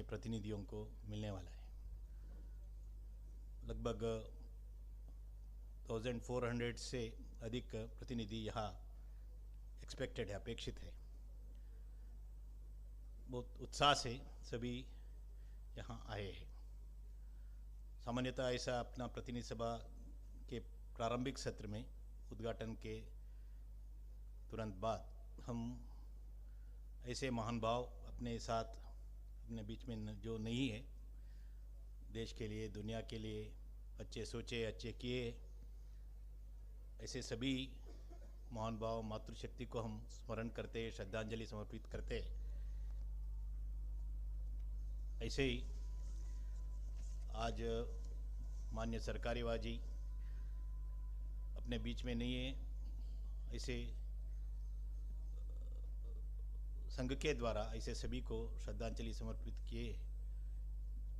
प्रतिनिधियों को मिलने वाला है। लगभग 1400 से अधिक प्रतिनिधि यहाँ एक्सपेक्टेड है, अपेक्षित है। बहुत उत्साह से सभी यहाँ आए हैं। सामान्यतः ऐसा अपना प्रतिनिधि सभा के प्रारंभिक सत्र में उद्घाटन के तुरंत बाद हम ऐसे महान भाव अपने साथ अपने बीच में जो नहीं है, देश के लिए, दुनिया के लिए अच्छे सोचे, अच्छे किए, ऐसे सभी महान भाव मातृशक्ति को हम स्मरण करते, श्रद्धांजलि समर्पित करते। ऐसे ही आज माननीय सरकारी वाजी अपने बीच में नहीं है, ऐसे संघ के द्वारा ऐसे सभी को श्रद्धांजलि समर्पित किए।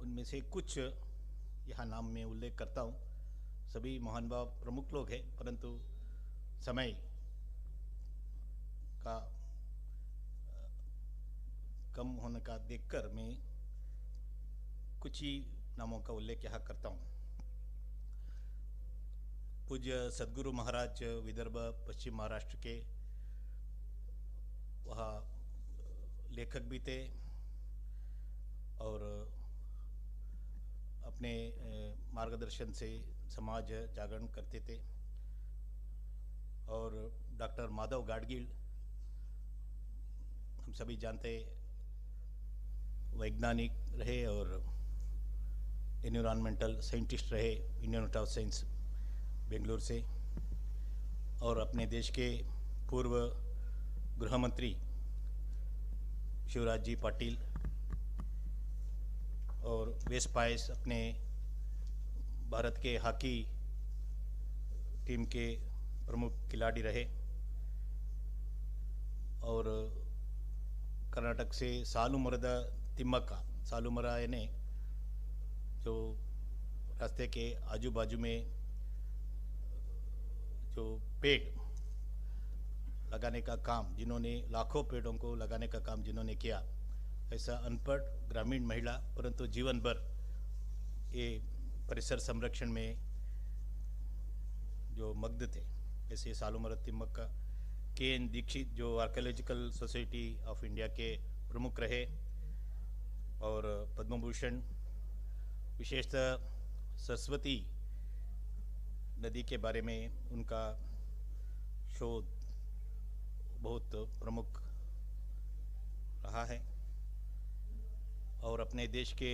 उनमें से कुछ यहाँ नाम में उल्लेख करता हूँ। सभी महान भाव प्रमुख लोग हैं, परंतु समय का कम होने का देखकर मैं कुछ ही नामों का उल्लेख यहाँ करता हूँ। पूज्य सद्गुरु महाराज विदर्भ पश्चिम महाराष्ट्र के वहाँ लेखक भी थे और अपने मार्गदर्शन से समाज जागरण करते थे। और डॉक्टर माधव गाडगील, हम सभी जानते वैज्ञानिक रहे और एनवायरमेंटल साइंटिस्ट रहे, Indian institute of science Bengaluru से। और अपने देश के पूर्व गृह मंत्री शिवराज जी पाटिल और वेस्ट पायस अपने भारत के हॉकी टीम के प्रमुख खिलाड़ी रहे। और कर्नाटक से सालुमರದ तिम्मक्का, सालुमरा यानी जो रास्ते के आजू बाजू में जो पेड़ लगाने का काम, जिन्होंने लाखों पेड़ों को लगाने का काम जिन्होंने किया, ऐसा अनपढ़ ग्रामीण महिला परंतु जीवन भर ये परिसर संरक्षण में जो मग्न थे, ऐसे सालुमರದ तिम्मक्का। के.एन. दीक्षित जो आर्कियोलॉजिकल सोसाइटी ऑफ इंडिया के प्रमुख रहे और पद्म भूषण, विशेषतः सरस्वती नदी के बारे में उनका शोध बहुत प्रमुख रहा है। और अपने देश के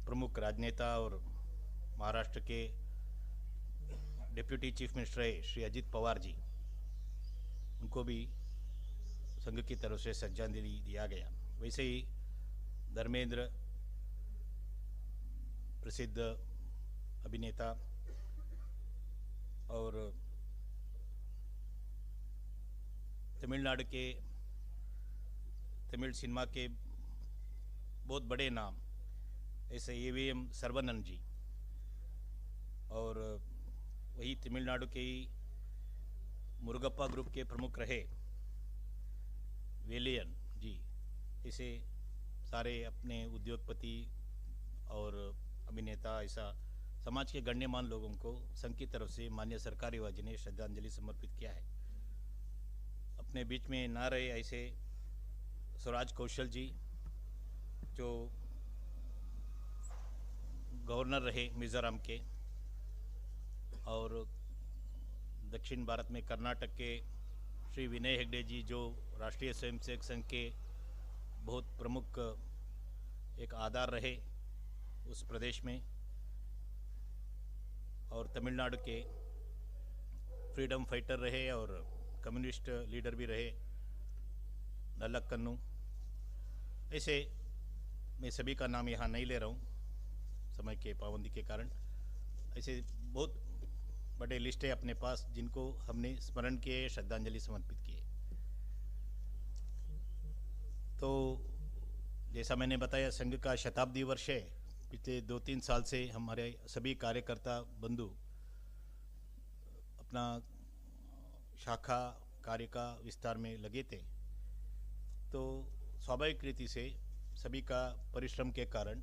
प्रमुख राजनेता और महाराष्ट्र के डिप्यूटी चीफ मिनिस्टर है श्री अजित पवार जी, उनको भी संघ की तरफ से श्रद्धांजलि दिया गया। वैसे ही धर्मेंद्र, प्रसिद्ध अभिनेता और तमिलनाडु के तमिल सिनेमा के बहुत बड़े नाम, ऐसे ए.वी.एम. सर्वानंद जी, और वही तमिलनाडु के ही मुरुगप्पा ग्रुप के प्रमुख रहे वेलियन जी, ऐसे सारे अपने उद्योगपति और अभिनेता, ऐसा समाज के गण्यमान लोगों को संघ की तरफ से माननीय सरकारी वाजी ने श्रद्धांजलि समर्पित किया है। अपने बीच में ना रहे ऐसे स्वराज कौशल जी, जो गवर्नर रहे मिजोरम के, और दक्षिण भारत में कर्नाटक के श्री विनय हेगड़े जी, जो राष्ट्रीय स्वयंसेवक संघ के बहुत प्रमुख एक आधार रहे उस प्रदेश में, और तमिलनाडु के फ्रीडम फाइटर रहे और कम्युनिस्ट लीडर भी रहे नल्लकन्नू। ऐसे मैं सभी का नाम यहाँ नहीं ले रहा हूँ समय के पाबंदी के कारण। ऐसे बहुत बड़े लिस्ट है अपने पास जिनको हमने स्मरण किए, श्रद्धांजलि समर्पित किए। तो जैसा मैंने बताया, संघ का शताब्दी वर्ष है। पिछले 2-3 साल से हमारे सभी कार्यकर्ता बंधु अपना शाखा कार्य का विस्तार में लगे थे। तो स्वाभाविक रीति से सभी का परिश्रम के कारण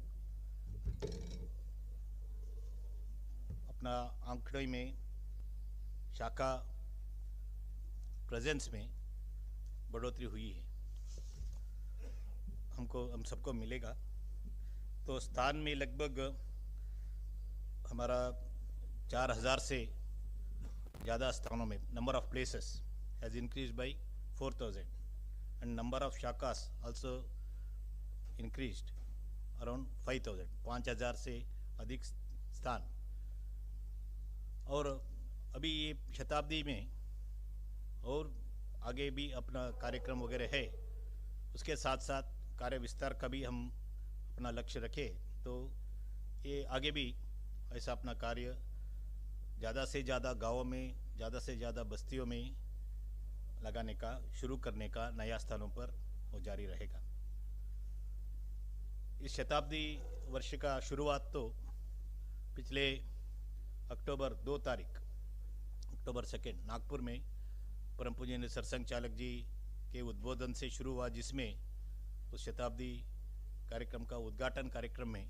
अपना आंकड़े में शाखा प्रेजेंस में बढ़ोतरी हुई है, हम सबको मिलेगा। तो स्थान में लगभग हमारा 4000 से ज़्यादा स्थानों में number of places has increase by 4000 and number of शाखास आल्सो इंक्रीज्ड अराउंड 5000, 5000 से अधिक स्थान। और अभी ये शताब्दी में और आगे भी अपना कार्यक्रम वगैरह है, उसके साथ साथ कार्य विस्तार का भी हम अपना लक्ष्य रखें, तो ये आगे भी ऐसा अपना कार्य ज़्यादा से ज़्यादा गाँवों में, ज़्यादा से ज़्यादा बस्तियों में लगाने का, शुरू करने का नया स्थानों पर वो जारी रहेगा। इस शताब्दी वर्ष का शुरुआत तो पिछले अक्टूबर 2 तारीख, अक्टूबर 2 नागपुर में परम पूज्य सरसंघ चालक जी के उद्बोधन से शुरू हुआ, जिसमें उस शताब्दी कार्यक्रम का उद्घाटन कार्यक्रम में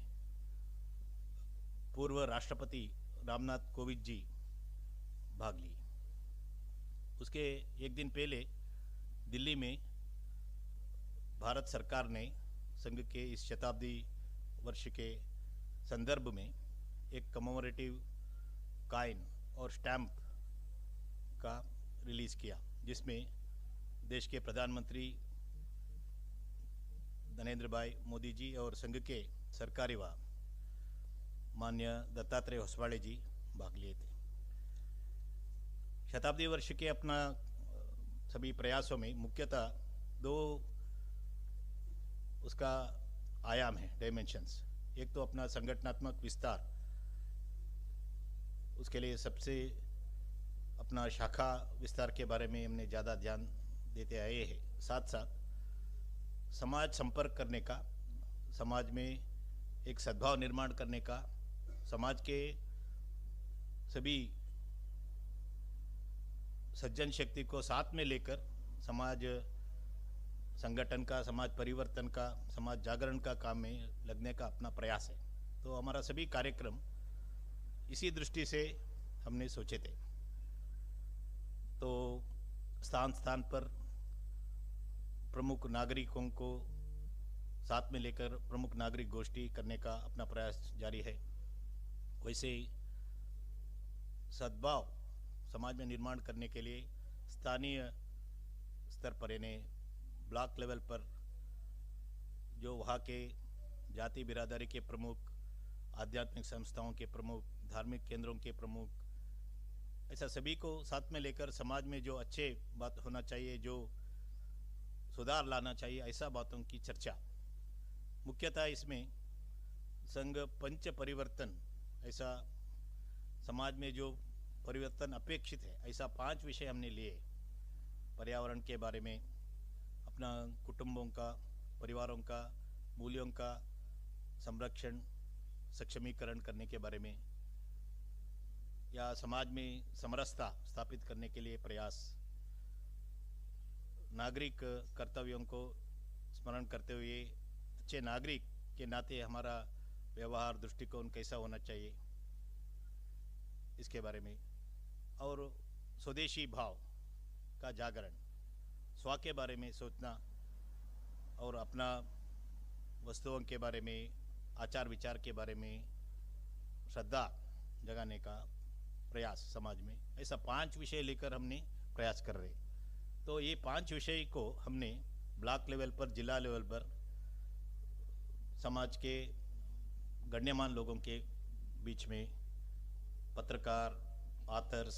पूर्व राष्ट्रपति रामनाथ कोविंद जी भाग लिए। उसके एक दिन पहले दिल्ली में भारत सरकार ने संघ के इस शताब्दी वर्ष के संदर्भ में एक कमोमरेटिव कॉइन और स्टैम्प का रिलीज़ किया, जिसमें देश के प्रधानमंत्री नरेंद्र भाई मोदी जी और संघ के सरकारी व मान्य दत्तात्रेय होसवाड़े जी भाग लिए थे। शताब्दी वर्ष के अपना सभी प्रयासों में मुख्यतः 2 उसका आयाम है, डायमेंशंस। एक तो अपना संगठनात्मक विस्तार, उसके लिए सबसे अपना शाखा विस्तार के बारे में हमने ज़्यादा ध्यान देते आए हैं। साथ साथ समाज संपर्क करने का, समाज में एक सद्भाव निर्माण करने का, समाज के सभी सज्जन शक्ति को साथ में लेकर समाज संगठन का, समाज परिवर्तन का, समाज जागरण का काम में लगने का अपना प्रयास है। तो हमारा सभी कार्यक्रम इसी दृष्टि से हमने सोचे थे। तो स्थान स्थान पर प्रमुख नागरिकों को साथ में लेकर प्रमुख नागरिक गोष्ठी करने का अपना प्रयास जारी है। वैसे ही सद्भाव समाज में निर्माण करने के लिए स्थानीय स्तर पर, यानी ब्लॉक लेवल पर जो वहाँ के जाति बिरादरी के प्रमुख, आध्यात्मिक संस्थाओं के प्रमुख, धार्मिक केंद्रों के प्रमुख, ऐसा सभी को साथ में लेकर समाज में जो अच्छे बात होना चाहिए, जो सुधार लाना चाहिए, ऐसा बातों की चर्चा। मुख्यतः इसमें संघ पंच परिवर्तन, ऐसा समाज में जो परिवर्तन अपेक्षित है, ऐसा 5 विषय हमने लिए। पर्यावरण के बारे में, अपना कुटुंबों का, परिवारों का, मूल्यों का संरक्षण, सक्षमीकरण करने के बारे में, या समाज में समरसता स्थापित करने के लिए प्रयास, नागरिक कर्तव्यों को स्मरण करते हुए अच्छे नागरिक के नाते हमारा व्यवहार, दृष्टिकोण कैसा होना चाहिए, इसके बारे में, और स्वदेशी भाव का जागरण, स्व के बारे में सोचना और अपना वस्तुओं के बारे में, आचार विचार के बारे में श्रद्धा जगाने का प्रयास समाज में, ऐसा 5 विषय लेकर हमने प्रयास कर रहे। तो ये 5 विषय को हमने ब्लॉक लेवल पर, जिला लेवल पर समाज के गण्यमान लोगों के बीच में, पत्रकार, ऑथर्स,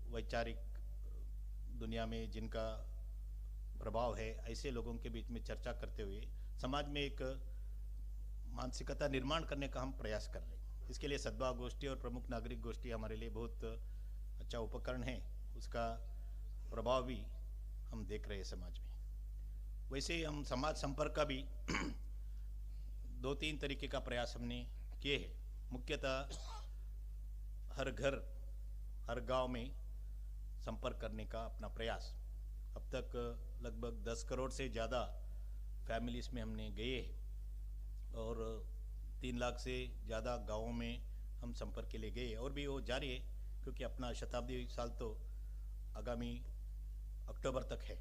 वैचारिक दुनिया में जिनका प्रभाव है, ऐसे लोगों के बीच में चर्चा करते हुए समाज में एक मानसिकता निर्माण करने का हम प्रयास कर रहे हैं। इसके लिए सद्भाव गोष्ठी और प्रमुख नागरिक गोष्ठी हमारे लिए बहुत अच्छा उपकरण है, उसका प्रभाव भी हम देख रहे हैं समाज में। वैसे ही हम समाज संपर्क का भी 2-3 तरीके का प्रयास हमने किए हैं। मुख्यतः हर घर, हर गांव में संपर्क करने का अपना प्रयास। अब तक लगभग 10 करोड़ से ज़्यादा फैमिलीज़ में हमने गए और 3 लाख से ज़्यादा गाँवों में हम संपर्क के लिए गए और भी वो जारी है, क्योंकि अपना शताब्दी साल तो आगामी अक्टूबर तक है।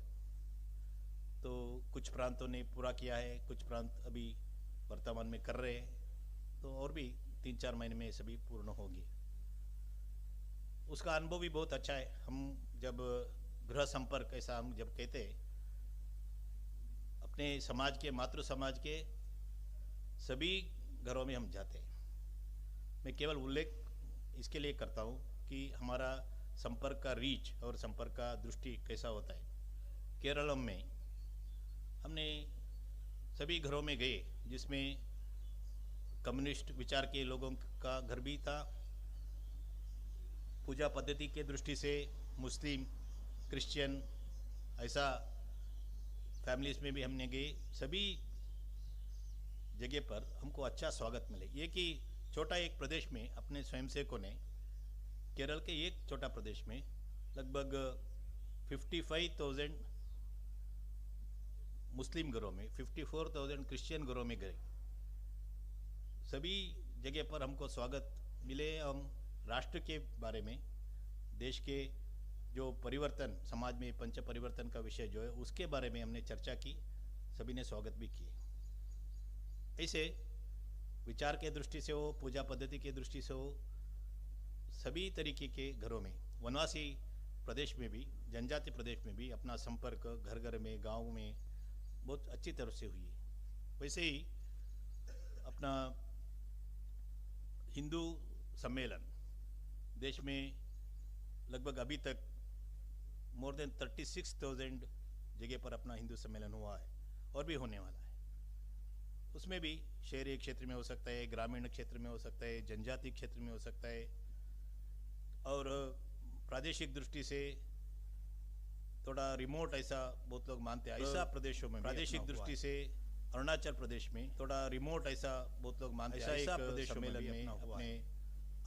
तो कुछ प्रांतों ने पूरा किया है, कुछ प्रांत अभी वर्तमान में कर रहे हैं, तो और भी 3-4 महीने में सभी पूर्ण होगी। उसका अनुभव भी बहुत अच्छा है। हम जब गृह संपर्क ऐसा हम जब कहते हैं, अपने समाज के, मातृ समाज के सभी घरों में हम जाते हैं। मैं केवल उल्लेख इसके लिए करता हूँ कि हमारा संपर्क का रीच और संपर्क का दृष्टि कैसा होता है। केरल में हमने सभी घरों में गए जिसमें कम्युनिस्ट विचार के लोगों का घर भी था। पूजा पद्धति के दृष्टि से मुस्लिम, क्रिश्चियन, ऐसा फैमिलीज में भी हमने गए। सभी जगह पर हमको अच्छा स्वागत मिले। ये कि छोटा एक प्रदेश में अपने स्वयंसेवकों ने, केरल के एक छोटा प्रदेश में लगभग 55,000 मुस्लिम घरों में, 54,000 क्रिश्चियन घरों में गए। सभी जगह पर हमको स्वागत मिले। हम राष्ट्र के बारे में, देश के जो परिवर्तन, समाज में पंच परिवर्तन का विषय जो है उसके बारे में हमने चर्चा की, सभी ने स्वागत भी किए। ऐसे विचार के दृष्टि से हो, पूजा पद्धति के दृष्टि से हो, सभी तरीके के घरों में, वनवासी प्रदेश में भी, जनजाति प्रदेश में भी अपना संपर्क घर घर में, गांव में बहुत अच्छी तरह से हुई। वैसे ही अपना हिंदू सम्मेलन देश में लगभग अभी तक मोर देन 36,000 जगह पर अपना हिंदू सम्मेलन हुआ है और भी होने वाला है। उसमें भी शहरी क्षेत्र में हो सकता है, ग्रामीण क्षेत्र में हो सकता है, जनजाति क्षेत्र में हो सकता है, और प्रादेशिक दृष्टि से थोड़ा रिमोट ऐसा बहुत लोग मानते हैं, ऐसा प्रदेशों में प्रादेशिक दृष्टि से अरुणाचल प्रदेश में थोड़ा रिमोट ऐसा बहुत लोग मानते हैं, ऐसा प्रदेशों में अपने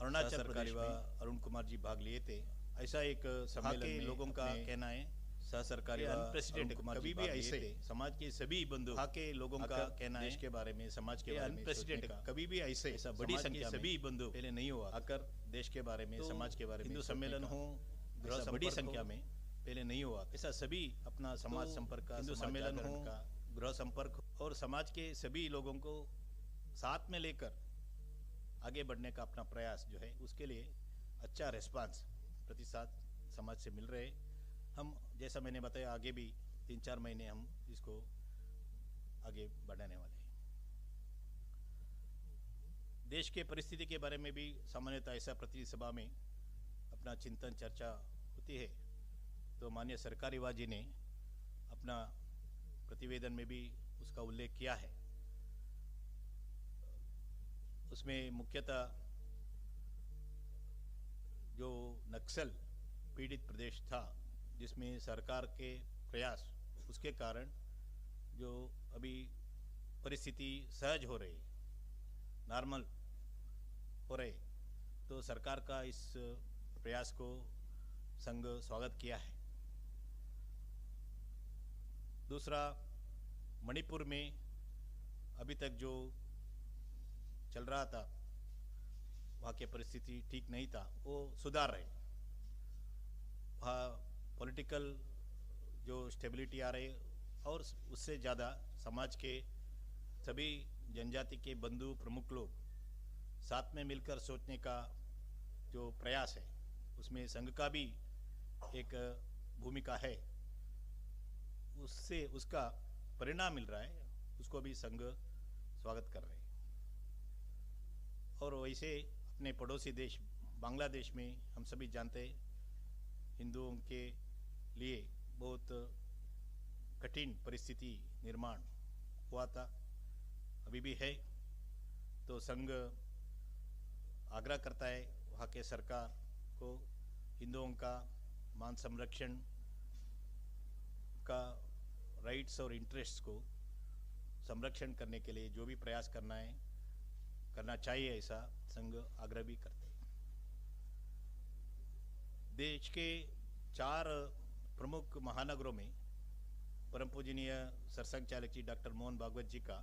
अरुणाचल प्रदेश में अरुण कुमार जी भाग लिए थे। ऐसा एक सम्मेलन के लोगों का कहना है, सहसरकारी अनप्रेसिडेंट कभी भी ऐसे समाज के सभी बंधु के लोगों का कहना है, देश के बारे में, समाज के बारे में अनप्रेसिडेंट कभी भी ऐसे ऐसा बड़ी संख्या सभी बंधु पहले नहीं हुआ आकर देश के बारे में, समाज के बारे में हिंदू सम्मेलन हो, बड़ी संख्या में पहले नहीं हुआ। ऐसा सभी अपना समाज संपर्क का हिंदू सम्मेलन हो, गृह संपर्क और समाज के सभी लोगों को साथ में लेकर आगे बढ़ने का अपना प्रयास जो है, उसके लिए अच्छा रिस्पांस, प्रतिसाद समाज से मिल रहे। हम जैसा मैंने बताया आगे भी 3-4 महीने हम इसको आगे बढ़ाने वाले हैं। देश के परिस्थिति के बारे में भी सामान्यतः ऐसा प्रतिनिधि सभा में अपना चिंतन चर्चा होती है। तो माननीय सरकारी वाजी ने अपना प्रतिवेदन में भी उसका उल्लेख किया है। उसमें मुख्यतः जो नक्सल पीड़ित प्रदेश था, जिसमें सरकार के प्रयास, उसके कारण जो अभी परिस्थिति सहज हो रही, नॉर्मल हो रही, तो सरकार का इस प्रयास को संघ स्वागत किया है। दूसरा, मणिपुर में अभी तक जो चल रहा था, वहाँ की परिस्थिति ठीक नहीं था, वो सुधार रहे। वहाँ पॉलिटिकल जो स्टेबिलिटी आ रही, और उससे ज़्यादा समाज के सभी जनजाति के बंधु प्रमुख लोग साथ में मिलकर सोचने का जो प्रयास है, उसमें संघ का भी एक भूमिका है। उससे उसका परिणाम मिल रहा है, उसको भी संघ स्वागत कर रहे हैं। और वैसे अपने पड़ोसी देश बांग्लादेश में हम सभी जानते हैं, हिंदुओं के लिए बहुत कठिन परिस्थिति निर्माण हुआ था, अभी भी है। तो संघ आग्रह करता है वहाँ के सरकार को हिंदुओं का मान संरक्षण का राइट्स और इंटरेस्ट्स को संरक्षण करने के लिए जो भी प्रयास करना चाहिए, ऐसा संघ आग्रह भी करते हैं। देश के 4 प्रमुख महानगरों में परम पूजनीय सरसंघ चालक जी डॉक्टर मोहन भागवत जी का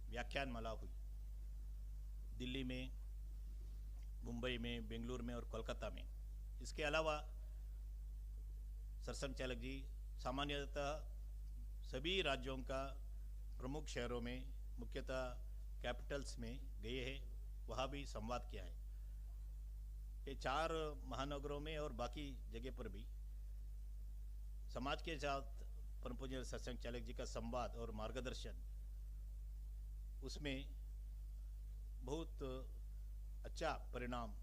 व्याख्यान माला हुई। दिल्ली में, मुंबई में, बेंगलुरु में और कोलकाता में। इसके अलावा सरसंघ चालक जी सामान्यतः सभी राज्यों का प्रमुख शहरों में, मुख्यतः कैपिटल्स में गए हैं, वहाँ भी संवाद किया है। ये 4 महानगरों में और बाकी जगह पर भी समाज के साथ परम पूज्य सरसंघ चालक जी का संवाद और मार्गदर्शन, उसमें बहुत अच्छा परिणाम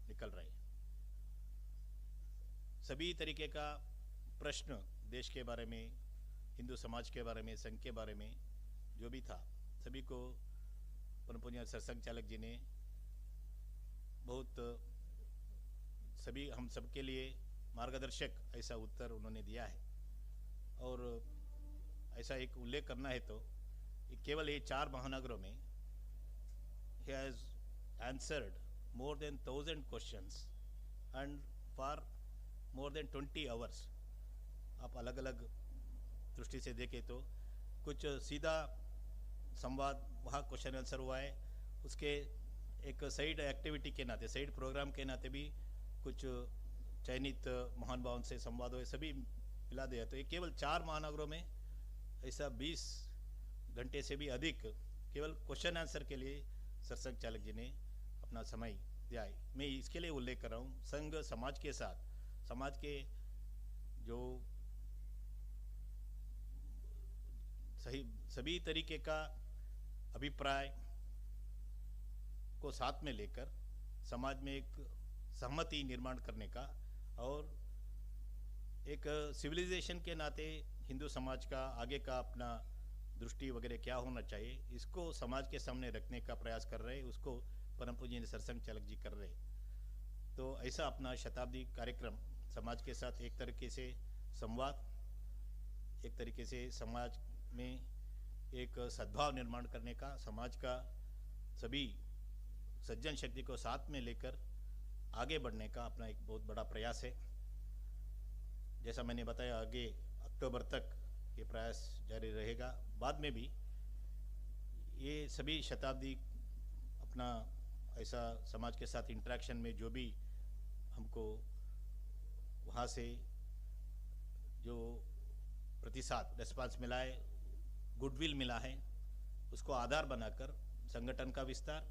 निकल रहे हैं। सभी तरीके का प्रश्न देश के बारे में, हिंदू समाज के बारे में, संघ के बारे में जो भी था, सभी को परम पूज्य सरसंघ चालक जी ने बहुत सभी हम सबके लिए मार्गदर्शक ऐसा उत्तर उन्होंने दिया है। और ऐसा एक उल्लेख करना है तो केवल ये 4 महानगरों में he has answered more than 1000 questions and for more than 20 hours। आप अलग अलग दृष्टि से देखें तो कुछ सीधा संवाद वहाँ क्वेश्चन आंसर हुआ है, उसके एक साइड एक्टिविटी के नाते, साइड प्रोग्राम के नाते भी कुछ चयनित महान भावों से संवाद हुए, सभी मिला दिया। तो ये केवल 4 महानगरों में ऐसा 20 घंटे से भी अधिक केवल क्वेश्चन आंसर के लिए सरसंघ चालक जी ने अपना समय दिया है। मैं इसके लिए उल्लेख कर रहा हूँ, संघ समाज के साथ, समाज के जो सभी तरीके का अभिप्राय को साथ में लेकर समाज में एक सहमति निर्माण करने का और एक सिविलाइजेशन के नाते हिंदू समाज का आगे का अपना दृष्टि वगैरह क्या होना चाहिए, इसको समाज के सामने रखने का प्रयास कर रहे हैं, उसको परम पूज्य सरसंघ चालक जी कर रहे हैं। तो ऐसा अपना शताब्दी कार्यक्रम समाज के साथ एक तरीके से संवाद, एक तरीके से समाज में एक सद्भाव निर्माण करने का, समाज का सभी सज्जन शक्ति को साथ में लेकर आगे बढ़ने का अपना एक बहुत बड़ा प्रयास है। जैसा मैंने बताया, आगे अक्टूबर तक ये प्रयास जारी रहेगा। बाद में भी ये सभी शताब्दी अपना ऐसा समाज के साथ इंटरेक्शन में जो भी हमको वहाँ से जो प्रतिसाद रिस्पांस मिला है, गुडविल मिला है, उसको आधार बनाकर संगठन का विस्तार,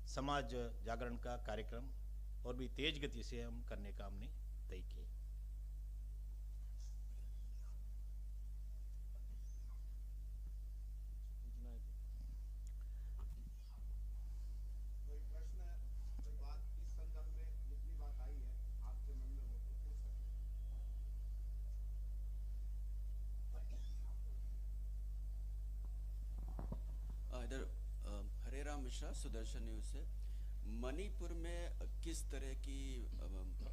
समाज जागरण का कार्यक्रम और भी तेज गति से हम करने का हमने तय किया। इधर हरे राम मिश्रा, सुदर्शन न्यूज से। मणिपुर में किस तरह की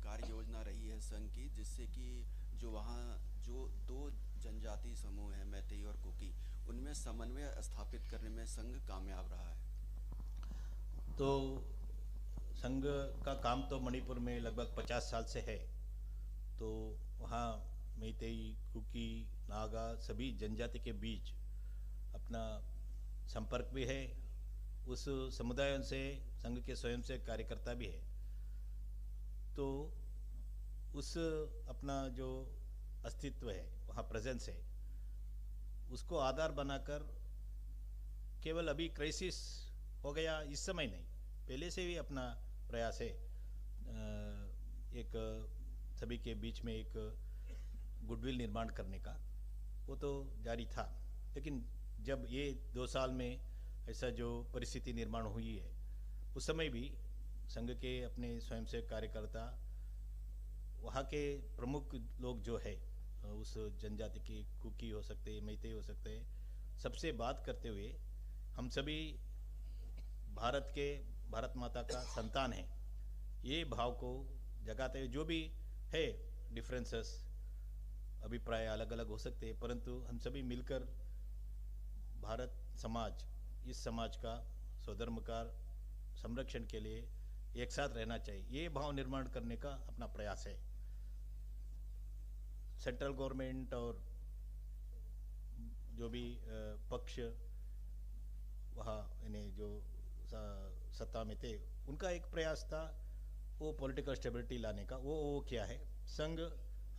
कार्य योजना रही है संघ की, जिससे कि जो वहाँ जो 2 जनजाति समूह हैं, मैतेई और कुकी, उनमें समन्वय स्थापित करने में संघ कामयाब रहा है? तो संघ का काम तो मणिपुर में लगभग 50 साल से है। तो वहाँ मैतेई, कुकी, नागा सभी जनजाति के बीच अपना संपर्क भी है, उस समुदायों से संघ के स्वयं से कार्यकर्ता भी है। तो उस अपना जो अस्तित्व है, वहाँ प्रेजेंस है, उसको आधार बनाकर केवल अभी क्राइसिस हो गया इस समय नहीं, पहले से भी अपना प्रयास है एक सभी के बीच में एक गुडविल निर्माण करने का, वो तो जारी था। लेकिन जब ये 2 साल में ऐसा जो परिस्थिति निर्माण हुई है, उस समय भी संघ के अपने स्वयं से कार्यकर्ता, वहाँ के प्रमुख लोग जो है उस जनजाति की, कुकी हो सकते हैं, मैतेई हो सकते हैं, सबसे बात करते हुए हम सभी भारत माता का संतान है, ये भाव को जगाते हुए, जो भी है डिफरेंसेस, अभिप्राय अलग अलग हो सकते हैं, परंतु हम सभी मिलकर भारत समाज, इस समाज का स्वधर्म का संरक्षण के लिए एक साथ रहना चाहिए, ये भाव निर्माण करने का अपना प्रयास है। सेंट्रल गवर्नमेंट और जो भी पक्ष वहाँ इन्हें जो सत्ता में थे उनका एक प्रयास था वो पॉलिटिकल स्टेबिलिटी लाने का। वो क्या है, संघ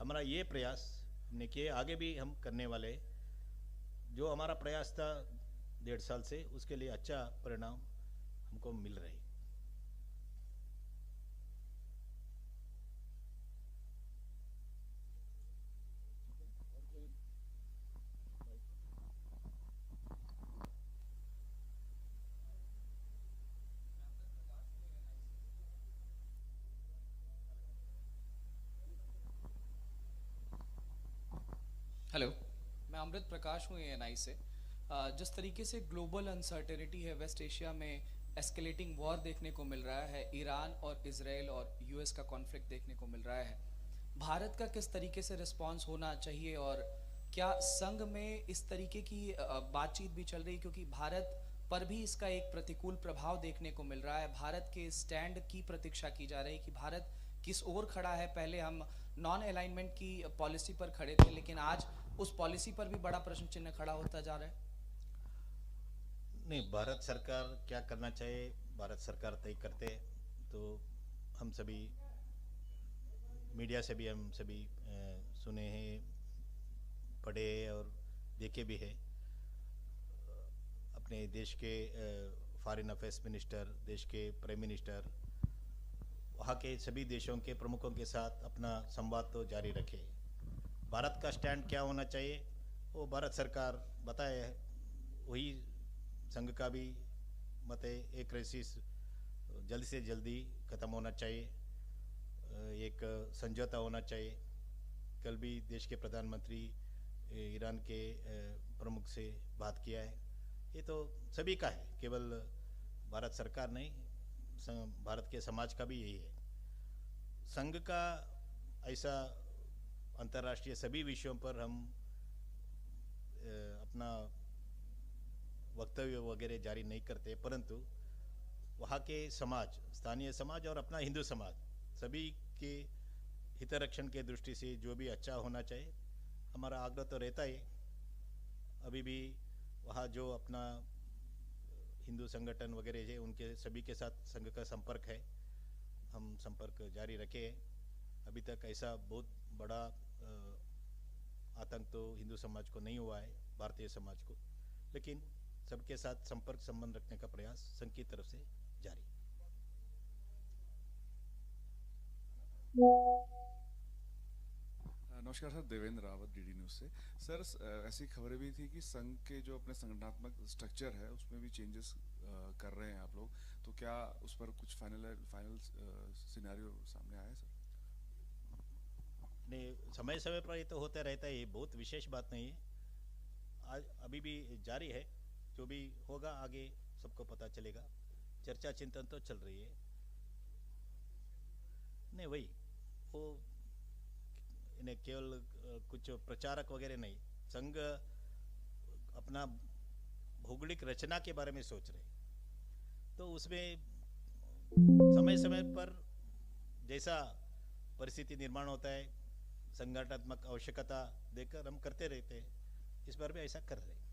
हमारा ये प्रयास हमने किए, आगे भी हम करने वाले। जो हमारा प्रयास था 1.5 साल से, उसके लिए अच्छा परिणाम हमको मिल रहे हैं। हेलो, मैं अमृत प्रकाश हूँ एएनआई से। जिस तरीके से ग्लोबल अनसर्टेनिटी है, वेस्ट एशिया में एस्केलेटिंग वॉर देखने को मिल रहा है, ईरान और इजराइल और यूएस का कॉन्फ्लिक्ट देखने को मिल रहा है, भारत का किस तरीके से रिस्पांस होना चाहिए और क्या संघ में इस तरीके की बातचीत भी चल रही है, क्योंकि भारत पर भी इसका एक प्रतिकूल प्रभाव देखने को मिल रहा है। भारत के स्टैंड की प्रतीक्षा की जा रही है कि भारत किस ओर खड़ा है। पहले हम नॉन अलाइनमेंट की पॉलिसी पर खड़े थे, लेकिन आज उस पॉलिसी पर भी बड़ा प्रश्न चिन्ह खड़ा होता जा रहा है। नहीं, भारत सरकार क्या करना चाहिए भारत सरकार तय करते। तो हम सभी मीडिया से भी हम सभी सुने हैं, पढ़े हैं और देखे भी है। अपने देश के फॉरेन अफेयर्स मिनिस्टर, देश के प्राइम मिनिस्टर वहाँ के सभी देशों के प्रमुखों के साथ अपना संवाद तो जारी रखे। भारत का स्टैंड क्या होना चाहिए वो भारत सरकार बताए है, वही संघ का भी मत है। एक क्राइसिस जल्दी से जल्दी ख़त्म होना चाहिए, एक समझौता होना चाहिए। कल भी देश के प्रधानमंत्री ईरान के प्रमुख से बात किया है। ये तो सभी का है, केवल भारत सरकार नहीं, भारत के समाज का भी यही है। संघ का ऐसा अंतर्राष्ट्रीय सभी विषयों पर हम अपना वक्तव्य वगैरह जारी नहीं करते, परंतु वहाँ के समाज, स्थानीय समाज और अपना हिंदू समाज, सभी के हितरक्षण के दृष्टि से जो भी अच्छा होना चाहिए हमारा आग्रह तो रहता ही। अभी भी वहाँ जो अपना हिंदू संगठन वगैरह है उनके सभी के साथ संघ का संपर्क है, हम संपर्क जारी रखे हैं। अभी तक ऐसा बहुत बड़ा आतंक तो हिंदू समाज को नहीं हुआ है, भारतीय समाज को, लेकिन सबके साथ संपर्क संबंध रखने का प्रयास संघ की तरफ से जारी। नमस्कार sir, Devendra Rawat, DD news से। सर, ऐसी खबरें भी थी कि संघ के जो अपने संगठनात्मक स्ट्रक्चर है उसमें भी चेंजेस कर रहे हैं आप लोग, तो क्या उस पर कुछ फाइनल सिनेरियो सामने आया है सर? नहीं, समय समय पर ये तो होता रहता है, ये बहुत विशेष बात नहीं है। आज अभी भी जारी है, जो भी होगा आगे सबको पता चलेगा। चर्चा चिंतन तो चल रही है। नहीं, वही वो इन्हें केवल कुछ प्रचारक वगैरह नहीं, संघ अपना भौगोलिक रचना के बारे में सोच रहे, तो उसमें समय समय पर जैसा परिस्थिति निर्माण होता है, संगठनात्मक आवश्यकता देखकर हम करते रहते हैं। इस बार भी ऐसा कर रहे हैं।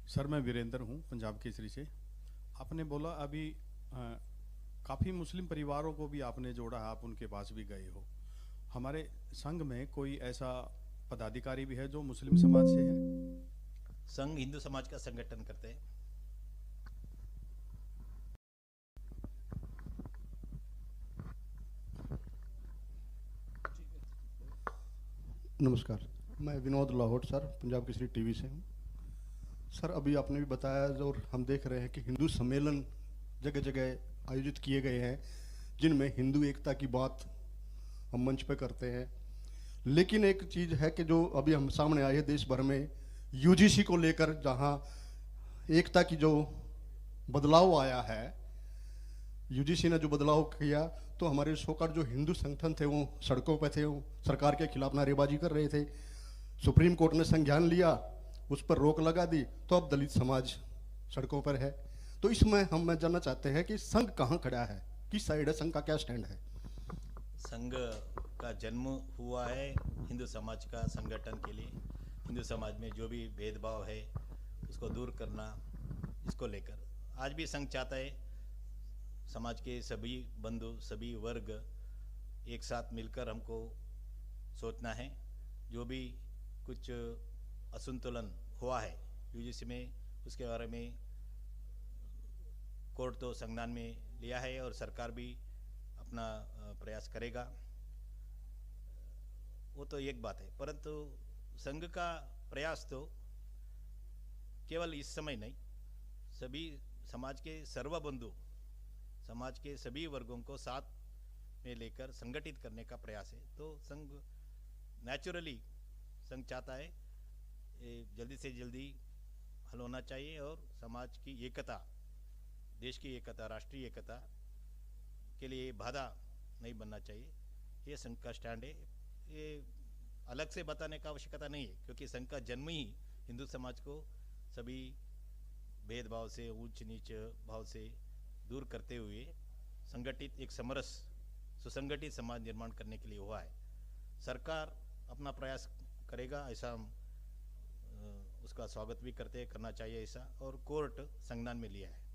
सर, मैं वीरेंद्र हूँ पंजाब केसरी से। आपने बोला अभी काफ़ी मुस्लिम परिवारों को भी आपने जोड़ा है, आप उनके पास भी गए हो। हमारे संघ में कोई ऐसा पदाधिकारी भी है जो मुस्लिम समाज से है? संघ हिंदू समाज का संगठन करते हैं। नमस्कार, मैं विनोद लाहौट सर, पंजाब केसरी टीवी से हूँ। सर, अभी आपने भी बताया और हम देख रहे हैं कि हिंदू सम्मेलन जगह जगह आयोजित किए गए हैं जिनमें हिंदू एकता की बात हम मंच पे करते हैं। लेकिन एक चीज़ है कि जो अभी हम सामने आई है देश भर में यूजीसी को लेकर, जहाँ एकता की जो बदलाव आया है, यूजीसी ने जो बदलाव किया, तो हमारे सोकर जो हिंदू संगठन थे वो सड़कों पे थे, वो सरकार के खिलाफ नारेबाजी कर रहे थे। सुप्रीम कोर्ट ने संज्ञान लिया, उस पर रोक लगा दी, तो अब दलित समाज सड़कों पर है। तो इसमें हम जानना चाहते हैं कि संघ कहाँ खड़ा है, किस साइड है, संघ का क्या स्टैंड है? संघ का जन्म हुआ है हिंदू समाज का संगठन के लिए। हिंदू समाज में जो भी भेदभाव है उसको दूर करना, इसको लेकर आज भी संघ चाहता है समाज के सभी बंधु, सभी वर्ग एक साथ मिलकर हमको सोचना है। जो भी कुछ असंतुलन हुआ है यूजीसी में, उसके बारे में कोर्ट तो संज्ञान में लिया है और सरकार भी अपना प्रयास करेगा, वो तो एक बात है। परंतु संघ का प्रयास तो केवल इस समय नहीं, सभी समाज के सर्वबंधु, समाज के सभी वर्गों को साथ में लेकर संगठित करने का प्रयास है। तो संघ नेचुरली संघ चाहता है ये जल्दी से जल्दी हल होना चाहिए और समाज की एकता, देश की एकता, राष्ट्रीय एकता के लिए बाधा नहीं बनना चाहिए। ये संघ का स्टैंड है। ये अलग से बताने का आवश्यकता नहीं है, क्योंकि संघ का जन्म ही हिंदू समाज को सभी भेदभाव से, ऊंच नीच भाव से दूर करते हुए संगठित एक समरस सुसंगठित समाज निर्माण करने के लिए हुआ है। सरकार अपना प्रयास करेगा, ऐसा हम उसका स्वागत भी करना चाहिए ऐसा, और कोर्ट संज्ञान में लिया है।